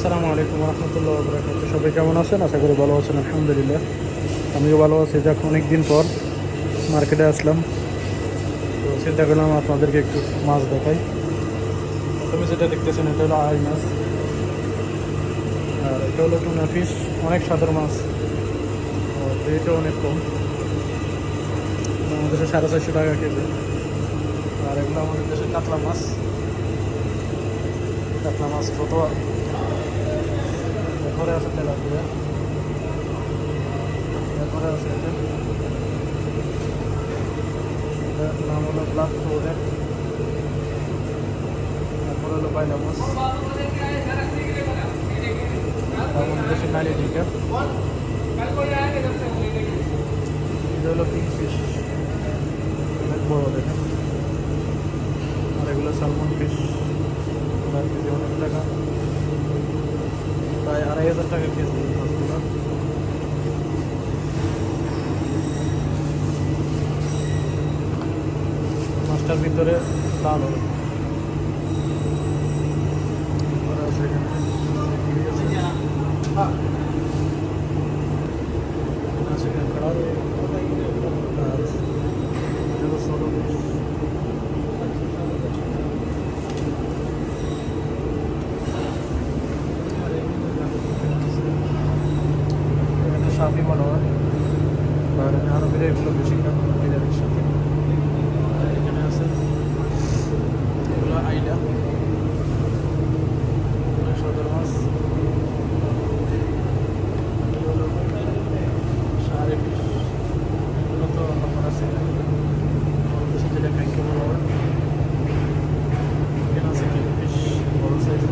আসসালামু আলাইকুম রহমতুল্লাহ বরকাতুহু। সবাই কেমন আছেন? আশা করি ভালো আছেন। আলহামদুলিল্লাহ, আমিও ভালো আছি। যাক, অনেক দিন পর মার্কেটে আসলাম, তো চিন্তা করলাম আপনাদেরকে একটু মাছ দেখাই। প্রথমে যেটা দেখতেছেন এটা হলো আড়াই মাছ, আর এটা হলো টুনা ফিশ। অনেক স্বাদের মাছ, রেটও অনেক কম। আমাদের দেশে 450 টাকা কেজি। আর এগুলো আমাদের দেশে কাতলা মাছ। কাতলা মাছ ছোটো, ঘরে আছে তেলাপিয়া, এরপরে আছে এটার নাম হলো ব্ল্যাক ফ্লোরেট। তারপরে হলো বাইলা মাছ, আমাদের দেশে নারী টিকা। এটা হলো কিং ফিশ, অনেক বড় দেখেন। আর এগুলো সালমন ফিশ, আর কেজি অনেক টাকা, প্রায় 2500 টাকা কেজি মাছগুলো। মাছটার ভিতরে লাল হবে। আছে এখানে আছে কাঁকড়া, আর এটা ছোটো ফিশ। এখানে সাপই মনে হয়, আর আরো বেড়ে এগুলো বেশি বিরিয়ানির সাথে। আর এখানে আছে এগুলো আইলা, সদর মাছ। এগুলো সাড়ে পিস, এগুলো তো আপনার আছে বেশি যেটা খাইকে বলা হয়। এখানে আছে কিং ফিশ বড় সাইজ।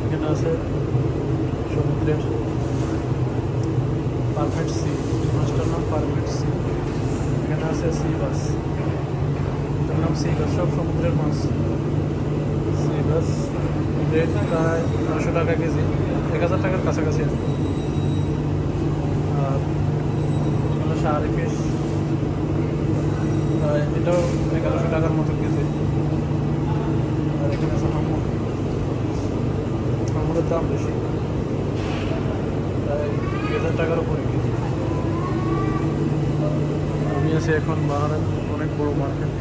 এখানে আছে সমুদ্রের পারফেক্ট সি, মাছটার নাম পারফেক্ট সি। এখানে আছে সি বাস, এটার নাম সি বাস। সব সমুদ্রের মাছ। সি বাস রেট প্রায় 900 টাকা কেজি, 1000 টাকার কাছাকাছি আছে। আর এগুলো সাড়ে পিস, প্রায় এটাও 1100 টাকার মতো কেজি। আর এখানে আছে হামুর। হামুরের দাম বেশি, প্রায় 2000 টাকার উপরে কেজি। আমি আছি এখন বাহারার অনেক বড় মার্কেট।